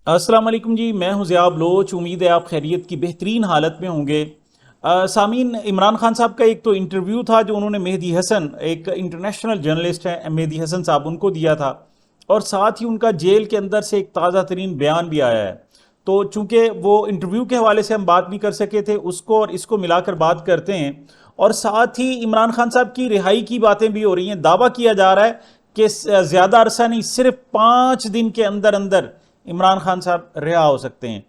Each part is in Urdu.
السلام علیکم جی، میں ہوں ضیاء بلوچ. امید ہے آپ خیریت کی بہترین حالت میں ہوں گے. سامعین، عمران خان صاحب کا ایک تو انٹرویو تھا جو انہوں نے مہدی حسن، ایک انٹرنیشنل جرنلسٹ ہیں مہدی حسن صاحب، ان کو دیا تھا، اور ساتھ ہی ان کا جیل کے اندر سے ایک تازہ ترین بیان بھی آیا ہے. تو چونکہ وہ انٹرویو کے حوالے سے ہم بات نہیں کر سکے تھے، اس کو اور اس کو ملا کر بات کرتے ہیں. اور ساتھ ہی عمران خان صاحب کی رہائی کی باتیں بھی ہو رہی ہیں. دعویٰ کیا جا رہا ہے کہ زیادہ عرصہ نہیں، صرف 5 دن کے اندر اندر عمران خان صاحب رہا ہو سکتے ہیں.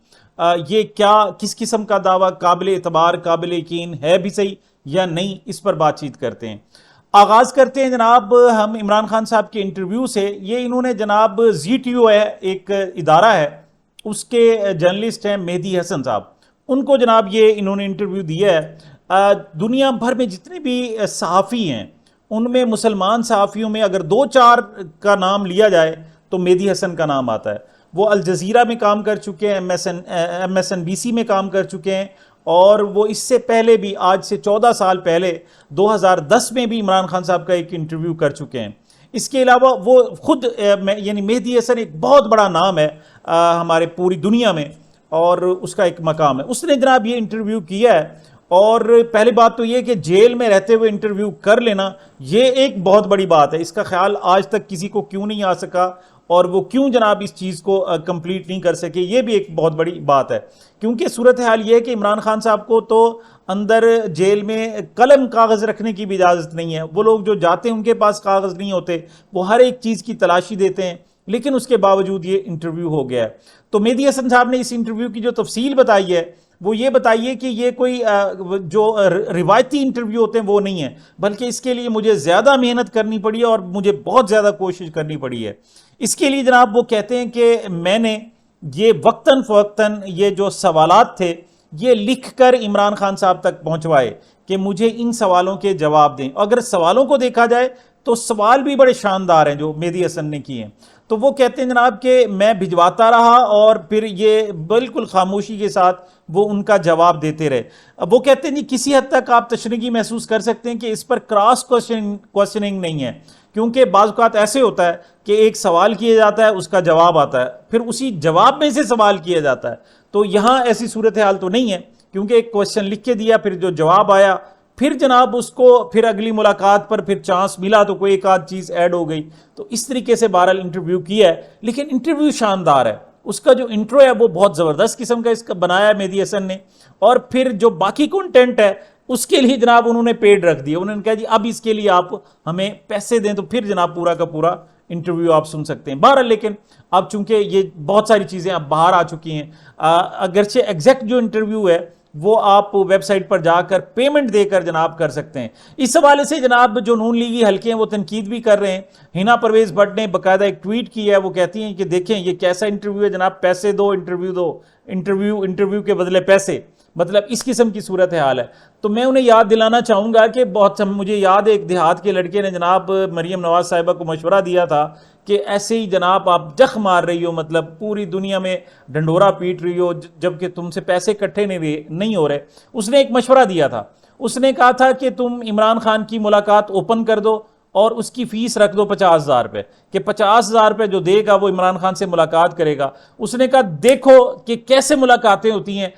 یہ کیا کس قسم کا دعویٰ قابل اعتبار قابل یقین ہے بھی صحیح یا نہیں، اس پر بات چیت کرتے ہیں. آغاز کرتے ہیں جناب ہم عمران خان صاحب کے انٹرویو سے. یہ انہوں نے جناب ZTO ہے، ایک ادارہ ہے، اس کے جرنلسٹ ہیں مہدی حسن صاحب، ان کو جناب یہ انہوں نے انٹرویو دیا ہے. دنیا بھر میں جتنے بھی صحافی ہیں ان میں مسلمان صحافیوں میں اگر 2-4 کا نام لیا جائے تو مہدی حسن کا نام آتا ہے. وہ الجزیرہ میں کام کر چکے ہیں، MSNBC میں کام کر چکے ہیں، اور وہ اس سے پہلے بھی، آج سے 14 سال پہلے 2010 میں بھی عمران خان صاحب کا ایک انٹرویو کر چکے ہیں. اس کے علاوہ وہ خود یعنی مہدی حسن ایک بہت بڑا نام ہے ہمارے پوری دنیا میں، اور اس کا ایک مقام ہے. اس نے جناب یہ انٹرویو کیا ہے. اور پہلی بات تو یہ کہ جیل میں رہتے ہوئے انٹرویو کر لینا یہ ایک بہت بڑی بات ہے. اس کا خیال آج تک کسی کو کیوں نہیں آ سکا، اور وہ کیوں جناب اس چیز کو کمپلیٹ نہیں کر سکے، یہ بھی ایک بہت بڑی بات ہے. کیونکہ صورتحال یہ ہے کہ عمران خان صاحب کو تو اندر جیل میں قلم کاغذ رکھنے کی بھی اجازت نہیں ہے. وہ لوگ جو جاتے ہیں ان کے پاس کاغذ نہیں ہوتے، وہ ہر ایک چیز کی تلاشی دیتے ہیں، لیکن اس کے باوجود یہ انٹرویو ہو گیا ہے. تو مہدی حسن صاحب نے اس انٹرویو کی جو تفصیل بتائی ہے وہ یہ بتائیے کہ یہ کوئی جو روایتی انٹرویو ہوتے ہیں وہ نہیں ہے، بلکہ اس کے لیے مجھے زیادہ محنت کرنی پڑی ہے اور مجھے بہت زیادہ کوشش کرنی پڑی ہے. اس کے لیے جناب وہ کہتے ہیں کہ میں نے یہ وقتاً فوقتاً یہ جو سوالات تھے یہ لکھ کر عمران خان صاحب تک پہنچوائے کہ مجھے ان سوالوں کے جواب دیں. اگر سوالوں کو دیکھا جائے تو سوال بھی بڑے شاندار ہیں جو مہدی حسن نے کیے ہیں. تو وہ کہتے ہیں جناب کہ میں بھجواتا رہا اور پھر یہ بالکل خاموشی کے ساتھ وہ ان کا جواب دیتے رہے. وہ کہتے ہیں جی کسی حد تک آپ تشنیگی محسوس کر سکتے ہیں کہ اس پر کراس کوشچننگ نہیں ہے، کیونکہ بعض اوقات ایسے ہوتا ہے کہ ایک سوال کیا جاتا ہے، اس کا جواب آتا ہے، پھر اسی جواب میں سے سوال کیا جاتا ہے. تو یہاں ایسی صورتحال تو نہیں ہے، کیونکہ ایک کوشچن لکھ کے دیا، پھر جو جواب آیا، پھر جناب اس کو پھر اگلی ملاقات پر پھر چانس ملا تو کوئی ایک آدھ چیز ایڈ ہو گئی. تو اس طریقے سے بہرحال انٹرویو کیا ہے، لیکن انٹرویو شاندار ہے. اس کا جو انٹرو ہے وہ بہت زبردست قسم کا اس کا بنایا ہے مہدی حسن نے، اور پھر جو باقی کنٹینٹ ہے اس کے لیے جناب انہوں نے پیڈ رکھ دیا. انہوں نے کہا جی اب اس کے لیے آپ ہمیں پیسے دیں تو پھر جناب پورا کا پورا انٹرویو آپ سن سکتے ہیں. بہرحال لیکن اب چونکہ یہ بہت ساری چیزیں اب باہر آ چکی ہیں، اگرچہ ایگزیکٹ جو انٹرویو ہے وہ آپ ویب سائٹ پر جا کر پیمنٹ دے کر جناب کر سکتے ہیں. اس حوالے سے جناب جو نون لیگی حلقے ہیں وہ تنقید بھی کر رہے ہیں. ہنا پرویز بٹ نے باقاعدہ ایک ٹویٹ کی ہے، وہ کہتی ہیں کہ دیکھیں یہ کیسا انٹرویو ہے جناب، پیسے دو انٹرویو دو، انٹرویو کے بدلے پیسے، مطلب اس قسم کی صورتحال ہے. تو میں انہیں یاد دلانا چاہوں گا کہ بہت مجھے یاد ہے ایک دیہات کے لڑکے نے جناب مریم نواز صاحبہ کو مشورہ دیا تھا کہ ایسے ہی جناب آپ جخ مار رہی ہو، مطلب پوری دنیا میں ڈنڈورا پیٹ رہی ہو جبکہ تم سے پیسے اکٹھے نہیں ہو رہے. اس نے ایک مشورہ دیا تھا، اس نے کہا تھا کہ تم عمران خان کی ملاقات اوپن کر دو اور اس کی فیس رکھ دو 50,000 روپے، کہ 50,000 روپے جو دے گا وہ عمران خان سے ملاقات کرے گا. اس نے کہا دیکھو کہ کیسے ملاقاتیں ہوتی ہیں،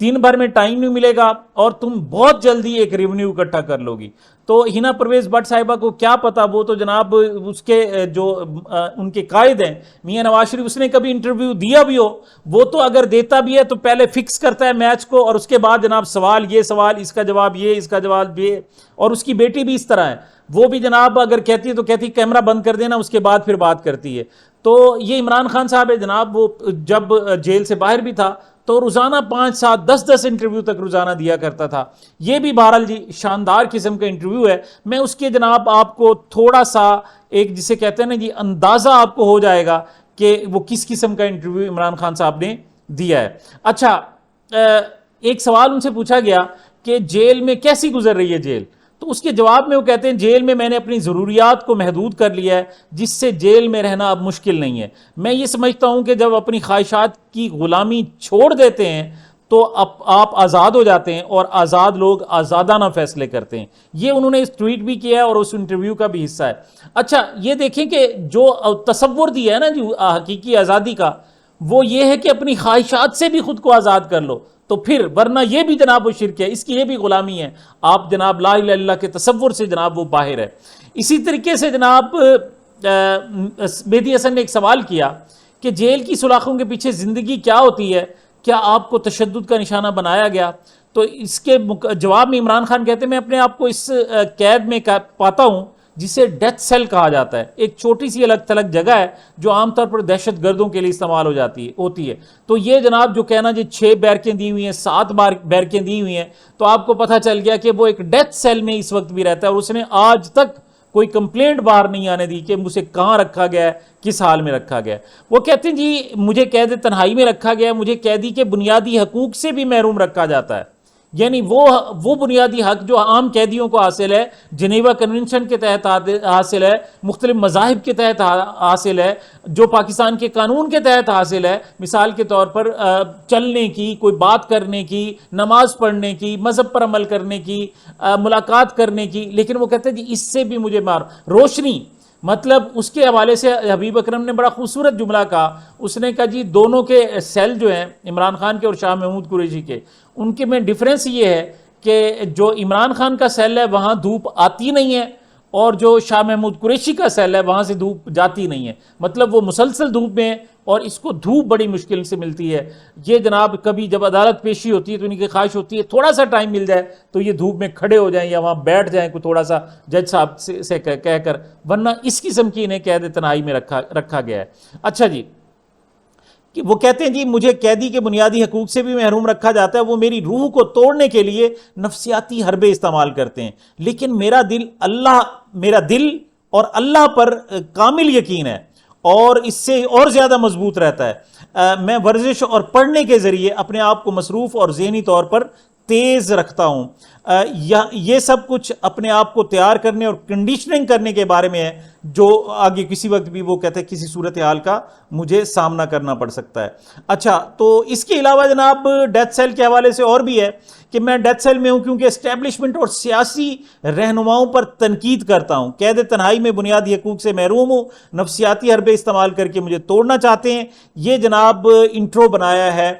دن بھر میں ٹائم نہیں ملے گا اور تم بہت جلدی ایک ریونیو اکٹھا کر لو گی. تو ہنا پرویز بٹ صاحبہ کو کیا پتا، وہ تو جناب اس کے جو ان کے قائد ہیں میاں نواز شریف، اس نے کبھی انٹرویو دیا بھی ہو، وہ تو اگر دیتا بھی ہے تو پہلے فکس کرتا ہے میچ کو، اور اس کے بعد جناب سوال یہ سوال، اس کا جواب یہ، اس کا جواب یہ. اور اس کی بیٹی بھی اس طرح ہے، وہ بھی جناب اگر کہتی ہے تو کہتی کیمرہ بند کر دینا، اس کے بعد پھر بات کرتی ہے. تو یہ عمران خان صاحب ہے جناب، وہ جب جیل سے باہر بھی تھا تو روزانہ 5 7 10 انٹرویو تک روزانہ دیا کرتا تھا. یہ بھی بہرحال جی شاندار قسم کا انٹرویو ہے. میں اس کے جناب آپ کو تھوڑا سا ایک جسے کہتے ہیں نا جی اندازہ آپ کو ہو جائے گا کہ وہ کس قسم کا انٹرویو عمران خان صاحب نے دیا ہے. اچھا، ایک سوال ان سے پوچھا گیا کہ جیل میں کیسی گزر رہی ہے جیل، تو اس کے جواب میں وہ کہتے ہیں جیل میں نے اپنی ضروریات کو محدود کر لیا ہے، جس سے جیل میں رہنا اب مشکل نہیں ہے. میں یہ سمجھتا ہوں کہ جب اپنی خواہشات کی غلامی چھوڑ دیتے ہیں تو آپ آزاد ہو جاتے ہیں، اور آزاد لوگ آزادانہ فیصلے کرتے ہیں. یہ انہوں نے اس ٹویٹ بھی کیا ہے اور اس انٹرویو کا بھی حصہ ہے. اچھا یہ دیکھیں کہ جو تصور دیا ہے نا جو حقیقی آزادی کا، وہ یہ ہے کہ اپنی خواہشات سے بھی خود کو آزاد کر لو، تو پھر ورنہ یہ بھی جناب وہ شرک ہے، اس کی یہ بھی غلامی ہے، آپ جناب لا الہ الا اللہ کے تصور سے جناب وہ باہر ہے۔ اسی طریقے سے جناب مہدی حسن نے ایک سوال کیا کہ جیل کی سلاخوں کے پیچھے زندگی کیا ہوتی ہے، کیا آپ کو تشدد کا نشانہ بنایا گیا؟ تو اس کے جواب میں عمران خان کہتے ہیں میں اپنے آپ کو اس قید میں پاتا ہوں جسے ڈیتھ سیل کہا جاتا ہے، ایک چھوٹی سی الگ تھلگ جگہ ہے جو عام طور پر دہشت گردوں کے لیے استعمال ہوتی ہے۔ تو یہ جناب جو کہنا جی 6 بیرکیں دی ہوئی ہیں، 7 بیرکیں دی ہوئی ہیں، تو آپ کو پتہ چل گیا کہ وہ ایک ڈیتھ سیل میں اس وقت بھی رہتا ہے، اور اس نے آج تک کوئی کمپلینٹ باہر نہیں آنے دی کہ مجھے کہاں رکھا گیا ہے، کس حال میں رکھا گیا ہے۔ وہ کہتے ہیں جی مجھے قید تنہائی میں رکھا گیا ہے، مجھے قیدی کے بنیادی حقوق سے بھی محروم رکھا جاتا ہے، یعنی وہ بنیادی حق جو عام قیدیوں کو حاصل ہے، جنیوا کنونشن کے تحت حاصل ہے، مختلف مذاہب کے تحت حاصل ہے، جو پاکستان کے قانون کے تحت حاصل ہے، مثال کے طور پر چلنے کی، کوئی بات کرنے کی، نماز پڑھنے کی، مذہب پر عمل کرنے کی، ملاقات کرنے کی، لیکن وہ کہتے ہیں جی اس سے بھی مجھے روشنی، مطلب اس کے حوالے سے حبیب اکرم نے بڑا خوبصورت جملہ کہا، اس نے کہا جی دونوں کے سیل جو ہیں عمران خان کے اور شاہ محمود قریشی کے، ان کے میں ڈیفرنس یہ ہے کہ جو عمران خان کا سیل ہے وہاں دھوپ آتی نہیں ہے، اور جو شاہ محمود قریشی کا سیل ہے وہاں سے دھوپ جاتی نہیں ہے، مطلب وہ مسلسل دھوپ میں، اور اس کو دھوپ بڑی مشکل سے ملتی ہے۔ یہ جناب کبھی جب عدالت پیشی ہوتی ہے تو ان کی خواہش ہوتی ہے تھوڑا سا ٹائم مل جائے تو یہ دھوپ میں کھڑے ہو جائیں یا وہاں بیٹھ جائیں کوئی تھوڑا سا جج صاحب سے کہہ کر، ورنہ اس قسم کی انہیں قید تنہائی میں رکھا گیا ہے۔ اچھا جی، کہ وہ کہتے ہیں جی مجھے قیدی کے بنیادی حقوق سے بھی محروم رکھا جاتا ہے، وہ میری روح کو توڑنے کے لیے نفسیاتی حربے استعمال کرتے ہیں، لیکن میرا دل اور اللہ پر کامل یقین ہے، اور اس سے اور زیادہ مضبوط رہتا ہے۔ میں ورزش اور پڑھنے کے ذریعے اپنے آپ کو مصروف اور ذہنی طور پر تیز رکھتا ہوں۔ یہ سب کچھ اپنے آپ کو تیار کرنے اور کنڈیشننگ کرنے کے بارے میں ہے، جو آگے کسی وقت بھی وہ کہتے ہیں کسی صورتحال کا مجھے سامنا کرنا پڑ سکتا ہے۔ اچھا، تو اس کے علاوہ جناب ڈیتھ سیل کے حوالے سے اور بھی ہے کہ میں ڈیتھ سیل میں ہوں کیونکہ اسٹیبلشمنٹ اور سیاسی رہنماؤں پر تنقید کرتا ہوں، قید تنہائی میں بنیادی حقوق سے محروم ہوں، نفسیاتی حربے استعمال کر کے مجھے توڑنا چاہتے ہیں۔ یہ جناب انٹرو بنایا ہے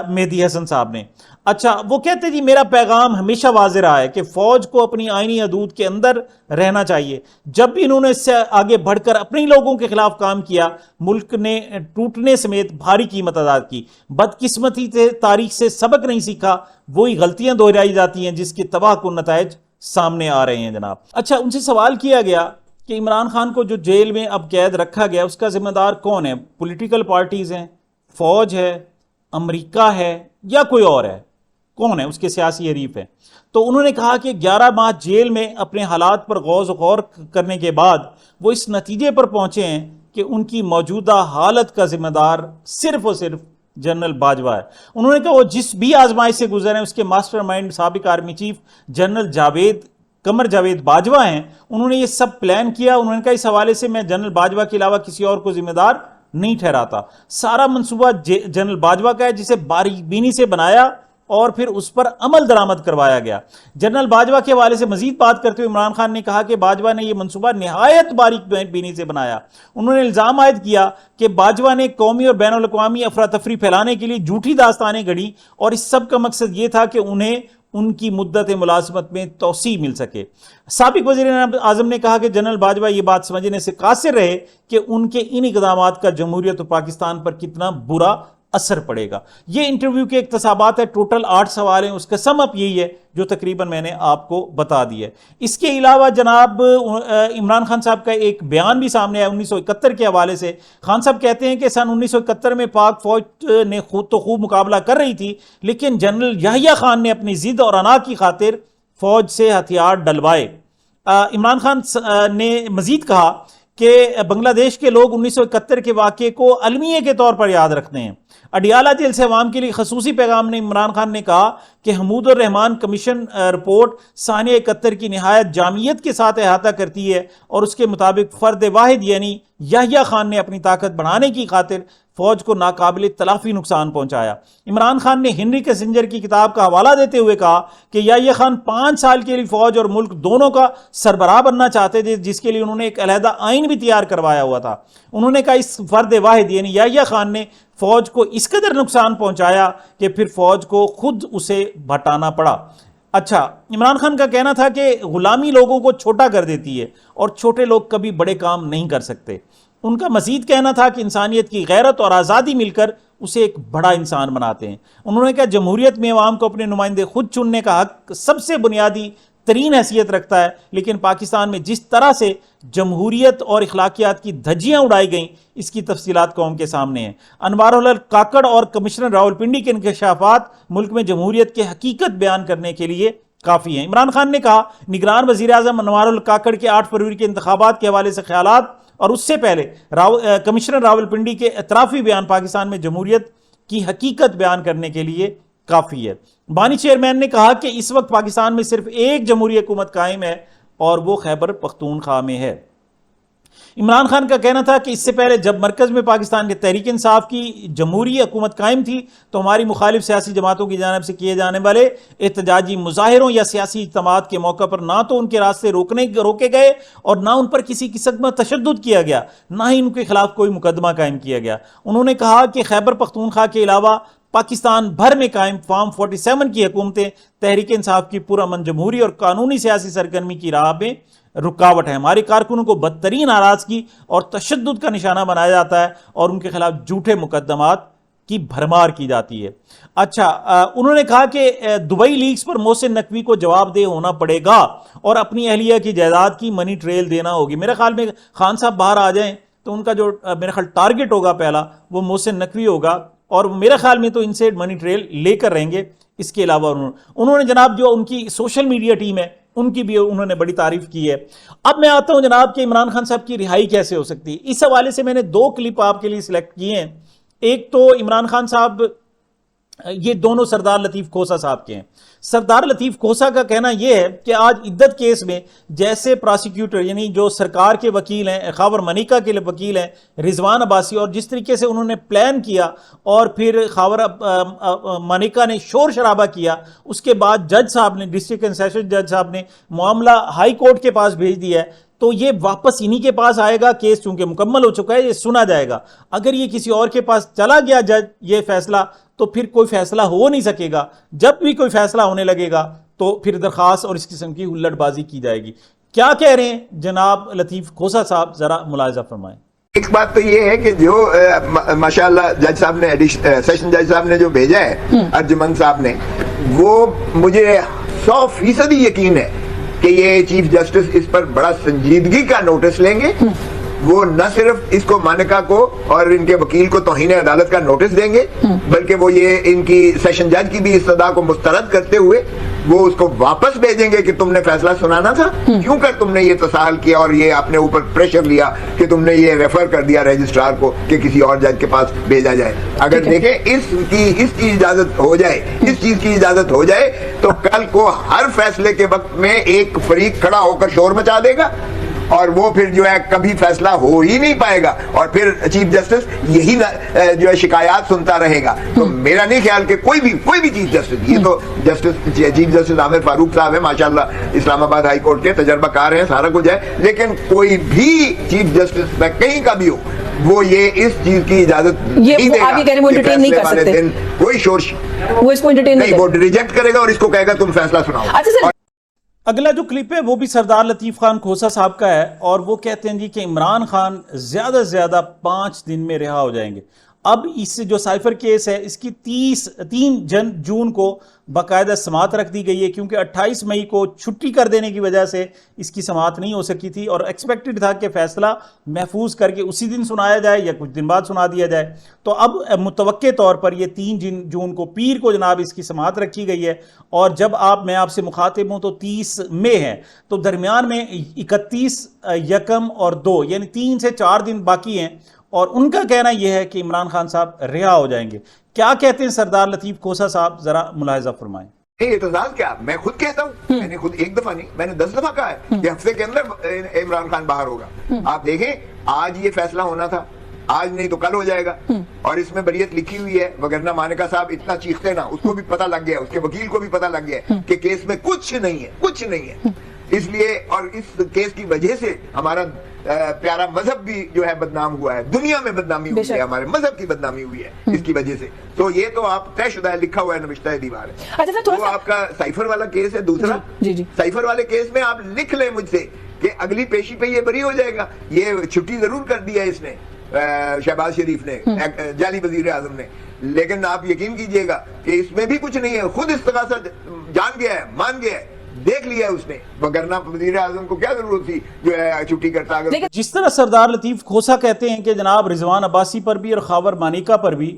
مہدی حسن صاحب نے۔ اچھا، وہ کہتے ہیں جی میرا پیغام ہمیشہ واضح رہا ہے کہ فوج کو اپنی آئینی حدود کے اندر رہنا چاہیے۔ جب بھی انہوں نے اس سے آگے بڑھ کر اپنے لوگوں کے خلاف کام کیا، ملک نے ٹوٹنے سمیت بھاری قیمت ادا کی۔ بدقسمتی سے تاریخ سے سبق نہیں سیکھا، وہی غلطیاں دہرائی جاتی ہیں جس کے تباہ کن نتائج سامنے آ رہے ہیں جناب۔ اچھا، ان سے سوال کیا گیا کہ عمران خان کو جو جیل میں اب قید رکھا گیا اس کا ذمہ دار کون ہے؟ پولیٹیکل پارٹیز ہیں، فوج ہے، امریکہ ہے، یا کوئی اور ہے؟ کون ہے اس کے سیاسی حریف ہیں؟ تو انہوں نے کہا کہ 11 ماہ جیل میں اپنے حالات پر غور کرنے کے بعد وہ اس نتیجے پر پہنچے ہیں کہ ان کی موجودہ حالت کا ذمہ دار صرف اور صرف جنرل باجوہ ہے۔ انہوں نے کہا وہ جس بھی آزمائش سے گزرے ہیں اس کے ماسٹر مائنڈ سابق army chief general Qamar Javed Bajwa ہیں۔ انہوں نے یہ سب پلان کیا۔ انہوں نے کہا اس حوالے سے میں جنرل باجوہ کے علاوہ کسی اور کو ذمہ دار نہیں ٹھہراتا، سارا منصوبہ جنرل باجوہ کا ہے جسے باریک بینی سے بنایا اور پھر اس پر عمل درآمد کروایا گیا۔ جنرل باجوہ کے حوالے سے مزید بات کرتے ہوئے عمران خان نے کہا کہ باجوہ نے یہ منصوبہ نہایت باریک بینی سے بنایا۔ انہوں نے الزام عائد کیا کہ باجوہ نے قومی اور بین الاقوامی افراتفری پھیلانے کے لیے جھوٹی داستانیں گھڑی، اور اس سب کا مقصد یہ تھا کہ انہیں ان کی مدت ملازمت میں توسیع مل سکے۔ سابق وزیر اعظم نے کہا کہ جنرل باجوہ یہ بات سمجھنے سے قاصر رہے کہ ان کے ان اقدامات کا جمہوریت و پاکستان پر کتنا برا اثر پڑے گا۔ یہ انٹرویو کے اقتصابات ہے، ٹوٹل 8 سوال ہیں، اس کا سم اپ یہی ہے جو تقریباً میں نے آپ کو بتا دی ہے۔ اس کے علاوہ جناب عمران خان صاحب کا ایک بیان بھی سامنے آیا 1971 کے حوالے سے۔ خان صاحب کہتے ہیں کہ سن 1971 میں پاک فوج نے خوب مقابلہ کر رہی تھی، لیکن جنرل یحییٰ خان نے اپنی ضد اور انا کی خاطر فوج سے ہتھیار ڈلوائے۔ عمران خان نے مزید کہا کہ بنگلہ دیش کے لوگ 1971 کے واقعے کو المیہ کے طور پر یاد رکھتے ہیں۔ اڈیالہ جیل سے عوام کے لیے خصوصی پیغام میں عمران خان نے کہا کہ حمود الرحمان کمیشن رپورٹ ثانیہ 71 کی نہایت جامعیت کے ساتھ احاطہ کرتی ہے، اور اس کے مطابق فرد واحد یعنی یحییٰ خان نے اپنی طاقت بڑھانے کی خاطر فوج کو ناقابل تلافی نقصان پہنچایا۔ عمران خان نے ہنری کسنجر کی کتاب کا حوالہ دیتے ہوئے کہا کہ یحییٰ خان 5 سال کے لیے فوج اور ملک دونوں کا سربراہ بننا چاہتے تھے، جس کے لیے انہوں نے ایک علیحدہ آئین بھی تیار کروایا ہوا تھا۔ انہوں نے کہا اس فرد واحد یعنی یحییٰ خان نے فوج کو اس قدر نقصان پہنچایا کہ پھر فوج کو خود اسے ہٹانا پڑا۔ اچھا، عمران خان کا کہنا تھا کہ غلامی لوگوں کو چھوٹا کر دیتی ہے اور چھوٹے لوگ کبھی بڑے کام نہیں کر سکتے۔ ان کا مزید کہنا تھا کہ انسانیت کی غیرت اور آزادی مل کر اسے ایک بڑا انسان بناتے ہیں۔ انہوں نے کہا جمہوریت میں عوام کو اپنے نمائندے خود چننے کا حق سب سے بنیادی ترین حیثیت رکھتا ہے، لیکن پاکستان میں جس طرح سے جمہوریت اور اخلاقیات کی دھجیاں اڑائی گئیں اس کی تفصیلات قوم کے سامنے ہیں۔ انوار الحق کاکڑ اور کمشنر راولپنڈی کے انکشافات ملک میں جمہوریت کی حقیقت بیان کرنے کے لیے کافی ہیں۔ عمران خان نے کہا نگران وزیر اعظم انوار الحق کاکڑ کے 8 فروری کے انتخابات کے حوالے سے خیالات اور اس سے پہلے کمشنر راولپنڈی کے اعترافی بیان پاکستان میں جمہوریت کی حقیقت بیان کرنے کے لیے کافی ہے۔ بانی چیئرمین نے کہا کہ اس وقت پاکستان میں صرف ایک جمہوری حکومت قائم ہے اور وہ خیبر پختونخوا میں ہے۔ عمران خان کا کہنا تھا کہ اس سے پہلے جب مرکز میں پاکستان کے تحریک انصاف کی جمہوری حکومت قائم تھی تو ہماری مخالف سیاسی جماعتوں کی جانب سے کیے جانے والے احتجاجی مظاہروں یا سیاسی اجتماعات کے موقع پر نہ تو ان کے راستے روکے گئے اور نہ ان پر کسی قسم کا تشدد کیا گیا، نہ ہی ان کے خلاف کوئی مقدمہ قائم کیا گیا۔ انہوں نے کہا کہ خیبر پختونخوا کے علاوہ پاکستان بھر میں قائم فارم 47 کی حکومتیں تحریک انصاف کی پرامن جمہوری اور قانونی سیاسی سرگرمی کی راہ میں رکاوٹ ہے۔ ہمارے کارکنوں کو بدترین ناراضگی اور تشدد کا نشانہ بنایا جاتا ہے اور ان کے خلاف جھوٹے مقدمات کی بھرمار کی جاتی ہے۔ اچھا، انہوں نے کہا کہ دبئی لیکس پر محسن نقوی کو جواب دہ ہونا پڑے گا اور اپنی اہلیہ کی جائیداد کی منی ٹریل دینا ہوگی۔ میرے خیال میں خان صاحب باہر آ جائیں تو ان کا جو میرے خیال ٹارگٹ ہوگا پہلا وہ محسن نقوی ہوگا اور میرے خیال میں تو ان سے منی ٹریل لے کر رہیں گے۔ اس کے علاوہ انہوں نے جناب جو ان کی سوشل میڈیا ٹیم ہے ان کی بھی انہوں نے بڑی تعریف کی ہے۔ اب میں آتا ہوں جناب کہ عمران خان صاحب کی رہائی کیسے ہو سکتی ہے۔ اس حوالے سے میں نے 2 کلپ آپ کے لیے سلیکٹ کیے ہیں۔ ایک تو عمران خان صاحب، یہ دونوں سردار لطیف کھوسہ صاحب کے ہیں۔ سردار لطیف کھوسہ کا کہنا یہ ہے کہ آج عدت کیس میں جیسے پراسیکیوٹر یعنی جو سرکار کے وکیل ہیں، خاور منیکا کے وکیل ہیں رضوان عباسی، اور جس طریقے سے انہوں نے پلان کیا اور پھر خاور منیکا نے شور شرابہ کیا، اس کے بعد جج صاحب نے، ڈسٹرکٹ اینڈ سیشن جج صاحب نے معاملہ ہائی کورٹ کے پاس بھیج دیا ہے، تو یہ واپس انہی کے پاس آئے گا۔ کیس چونکہ مکمل ہو چکا ہے، یہ سنا جائے گا۔ اگر یہ کسی اور کے پاس چلا گیا جج یہ فیصلہ تو پھر کوئی فیصلہ ہو نہیں سکے گا۔ جب بھی کوئی فیصلہ ہونے لگے گا تو پھر درخواست اور اس قسم کی ہلٹ بازی کی جائے گی۔ کیا کہہ رہے ہیں جناب لطیف کھوسہ صاحب، ذرا ملاحظہ فرمائیں۔ ایک بات تو یہ ہے کہ جو ماشاءاللہ جج صاحب نے، سیشن جج صاحب نے جو بھیجا ہے ارجمند صاحب نے، وہ مجھے 100% یقین ہے کہ یہ چیف جسٹس اس پر بڑا سنجیدگی کا نوٹس لیں گے۔ وہ نہ صرف اس کو مانیکا کو اور ان کے وکیل کو توہین عدالت کا نوٹس دیں گے، بلکہ وہ یہ ان کی سیشن جج کی بھی استدعا کو مسترد کرتے ہوئے وہ اس کو واپس بھیجیں گے کہ تم نے فیصلہ سنانا تھا، کیوں کر تم نے یہ تساہل کیا اور یہ اپنے اوپر پریشر لیا کہ تم نے یہ ریفر کر دیا رجسٹرار کو کہ کسی اور جج کے پاس بھیجا جائے۔ اگر دیکھیں اس کی اجازت ہو جائے، اس چیز کی اجازت ہو جائے تو کل کو ہر فیصلے کے وقت میں ایک فریق کھڑا ہو کر شور مچا دے گا اور وہ پھر جو ہے کبھی فیصلہ ہو ہی نہیں پائے گا، اور پھر چیف جسٹس یہی جو ہے شکایات سنتا رہے گا۔ تو میرا نہیں خیال کہ کوئی بھی چیف جسٹس، یہ تو چیف جسٹس عامر فاروق صاحب ہیں ماشاءاللہ، اسلام آباد ہائی کورٹ کے تجربہ کار ہیں، سارا کچھ ہے، لیکن کوئی بھی چیف جسٹس میں کہیں کا بھی ہو وہ یہ اس چیز کی اجازت نہیں دے گا کہ فیصلے والے دن کوئی شور وہ اس کو انٹرٹین نہیں، وہ ریجیکٹ کرے گا اور اس کو کہے گا تم فیصلہ سناؤ۔ اگلا جو کلپ ہے وہ بھی سردار لطیف خان کھوسہ صاحب کا ہے اور وہ کہتے ہیں جی کہ عمران خان زیادہ سے زیادہ 5 دن میں رہا ہو جائیں گے۔ اب اس جو سائفر کیس ہے اس کی 3 جون کو باقاعدہ سماعت رکھ دی گئی ہے، کیونکہ 28 مئی کو چھٹی کر دینے کی وجہ سے اس کی سماعت نہیں ہو سکی تھی اور ایکسپیکٹڈ تھا کہ فیصلہ محفوظ کر کے اسی دن سنایا جائے یا کچھ دن بعد سنا دیا جائے۔ تو اب متوقع طور پر یہ 3 جون کو پیر کو جناب اس کی سماعت رکھی گئی ہے، اور جب میں آپ سے مخاطب ہوں تو 30 مئی ہے، تو درمیان میں 31 یکم اور 2 یعنی 3 سے 4 دن باقی ہیں، اور ان کا کہنا یہ ہے کہ عمران خان صاحب رہا ہو جائیں گے۔ کیا کہتے ہیں سردار لطیف کھوسہ صاحب، ذرا ملاحظہ فرمائیں۔ اعتزاز کیا، میں خود کہتا ہوں، میں نے خود ایک دفعہ نہیں، میں نے 10 دفعہ کہا ہے کہ ہفتے کے اندر عمران خان باہر ہوگا۔ آپ دیکھیں آج یہ فیصلہ ہونا تھا، آج نہیں تو کل ہو جائے گا، اور اس میں بریت لکھی ہوئی ہے، وگرنہ مانیکا صاحب اتنا چیختے نا، اس کو بھی پتہ لگ گیا، اس کے وکیل کو بھی پتہ لگ گیا کہ کیس میں کچھ نہیں ہے، کچھ نہیں ہے۔ اس لیے اور اس کیس کی وجہ سے ہمارا پیارا مذہب بھی جو ہے بدنام ہوا ہے, دنیا میں بدنامی ہوئی ہے, ہمارے مذہب کی بدنامی ہوئی ہے اس کی وجہ سے. تو یہ تو آپ طے شدہ لکھا ہوا ہے, نوشتہ دیوار ہے. وہ آپ کا سائفر والا کیس ہے دوسرا. سائفر والے کیس میں آپ لکھ لیں مجھ سے کہ اگلی پیشی پہ یہ بری ہو جائے گا. یہ چھٹی ضرور کر دی ہے اس نے, شہباز شریف نے, جعلی وزیر اعظم نے, لیکن آپ یقین کیجئے گا کہ اس میں بھی کچھ نہیں ہے. خود استغاثہ جان گیا ہے, مان گیا ہے, دیکھ لیا اس نے, وگرنہ وزیر اعظم کو کیا ضرورت تھی جو ہے چھٹی کرتا. اگر جس طرح سردار لطیف کھوسا کہتے ہیں کہ جناب رضوان عباسی پر بھی اور خاور مانیکا پر بھی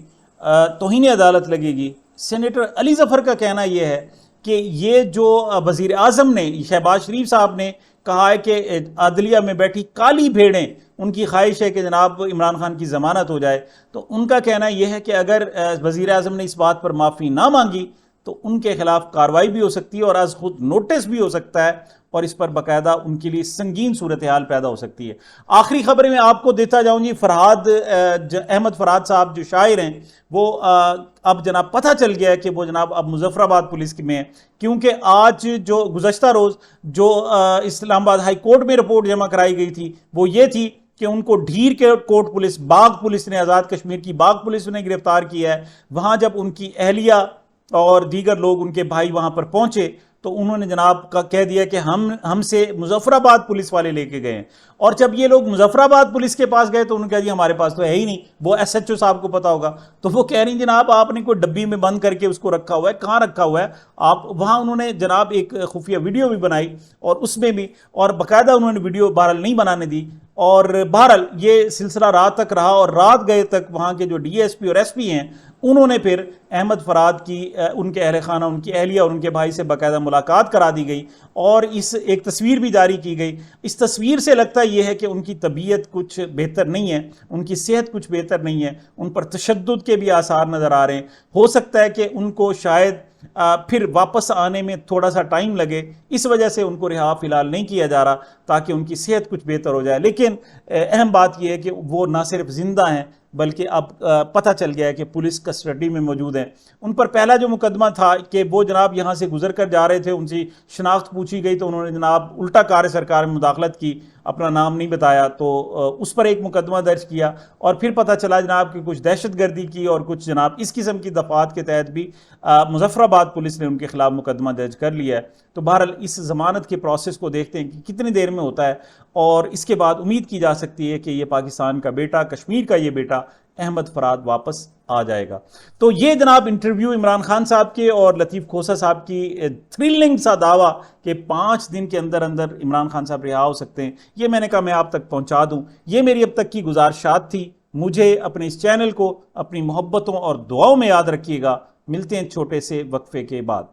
توہین عدالت لگے گی, سینیٹر علی ظفر کا کہنا یہ ہے کہ یہ جو وزیر اعظم نے, شہباز شریف صاحب نے کہا ہے کہ عدلیہ میں بیٹھی کالی بھیڑیں ان کی خواہش ہے کہ جناب عمران خان کی ضمانت ہو جائے, تو ان کا کہنا یہ ہے کہ اگر وزیر اعظم نے اس بات پر معافی نہ مانگی تو ان کے خلاف کارروائی بھی ہو سکتی ہے اور از خود نوٹس بھی ہو سکتا ہے, اور اس پر باقاعدہ ان کے لیے سنگین صورتحال پیدا ہو سکتی ہے. آخری خبریں میں آپ کو دیتا جاؤں جی. احمد فرحاد صاحب جو شاعر ہیں وہ اب جناب پتہ چل گیا ہے کہ وہ جناب اب مظفر آباد پولیس میں ہیں, کیونکہ آج جو گزشتہ روز جو اسلام آباد ہائی کورٹ میں رپورٹ جمع کرائی گئی تھی وہ یہ تھی کہ ان کو ڈھیر کے کوٹ پولیس, باغ پولیس نے, آزاد کشمیر کی باغ پولیس نے گرفتار کیا ہے. وہاں جب ان کی اہلیہ اور دیگر لوگ ان کے بھائی وہاں پر پہنچے تو انہوں نے جناب کا کہہ دیا کہ ہم سے مظفر آباد پولیس والے لے کے گئے ہیں. اور جب یہ لوگ مظفر آباد پولیس کے پاس گئے تو انہوں نے کہا جی ہمارے پاس تو ہے ہی نہیں, وہ ایس ایچ او صاحب کو پتا ہوگا. تو وہ کہہ رہی ہیں جناب آپ نے کوئی ڈبی میں بند کر کے اس کو رکھا ہوا ہے, کہاں رکھا ہوا ہے آپ؟ وہاں انہوں نے جناب ایک خفیہ ویڈیو بھی بنائی اور اس میں بھی, اور باقاعدہ انہوں نے ویڈیو بہرحال نہیں بنانے دی, اور بہرحال یہ سلسلہ رات تک رہا, اور رات گئے تک وہاں کے جو ڈی ایس پی اور ایس پی ہیں انہوں نے پھر احمد فرحاد کی, ان کے اہل خانہ, ان کی اہلیہ اور ان کے بھائی سے باقاعدہ ملاقات کرا دی گئی, اور ایک تصویر بھی جاری کی گئی. اس تصویر سے لگتا یہ ہے کہ ان کی طبیعت کچھ بہتر نہیں ہے, ان کی صحت کچھ بہتر نہیں ہے, ان پر تشدد کے بھی آثار نظر آ رہے ہیں. ہو سکتا ہے کہ ان کو شاید پھر واپس آنے میں تھوڑا سا ٹائم لگے, اس وجہ سے ان کو رہا فی الحال نہیں کیا جا رہا تاکہ ان کی صحت کچھ بہتر ہو جائے. لیکن اہم بات یہ ہے کہ وہ نہ صرف زندہ ہیں بلکہ اب پتہ چل گیا ہے کہ پولیس کسٹڈی میں موجود ہیں. ان پر پہلا جو مقدمہ تھا کہ وہ جناب یہاں سے گزر کر جا رہے تھے, ان سے شناخت پوچھی گئی تو انہوں نے جناب الٹا کار سرکار میں مداخلت کی, اپنا نام نہیں بتایا, تو اس پر ایک مقدمہ درج کیا. اور پھر پتہ چلا جناب کہ کچھ دہشت گردی کی اور کچھ جناب اس قسم کی دفعات کے تحت بھی مظفر آباد پولیس نے ان کے خلاف مقدمہ درج کر لیا ہے. تو بہرحال اس ضمانت کے پروسیس کو دیکھتے ہیں کہ کتنی دیر میں ہوتا ہے, اور اس کے بعد امید کی جا سکتی ہے کہ یہ پاکستان کا بیٹا, کشمیر کا یہ بیٹا احمد فرحاد واپس آ جائے گا. تو یہ جناب انٹرویو عمران خان صاحب کے اور لطیف کھوسا صاحب کی تھرلنگ سا دعویٰ کہ 5 دن کے اندر اندر عمران خان صاحب رہا ہو سکتے ہیں, یہ میں نے کہا میں آپ تک پہنچا دوں. یہ میری اب تک کی گزارشات تھی. مجھے اپنے اس چینل کو اپنی محبتوں اور دعاؤں میں یاد رکھیے گا. ملتے ہیں چھوٹے سے وقفے کے بعد.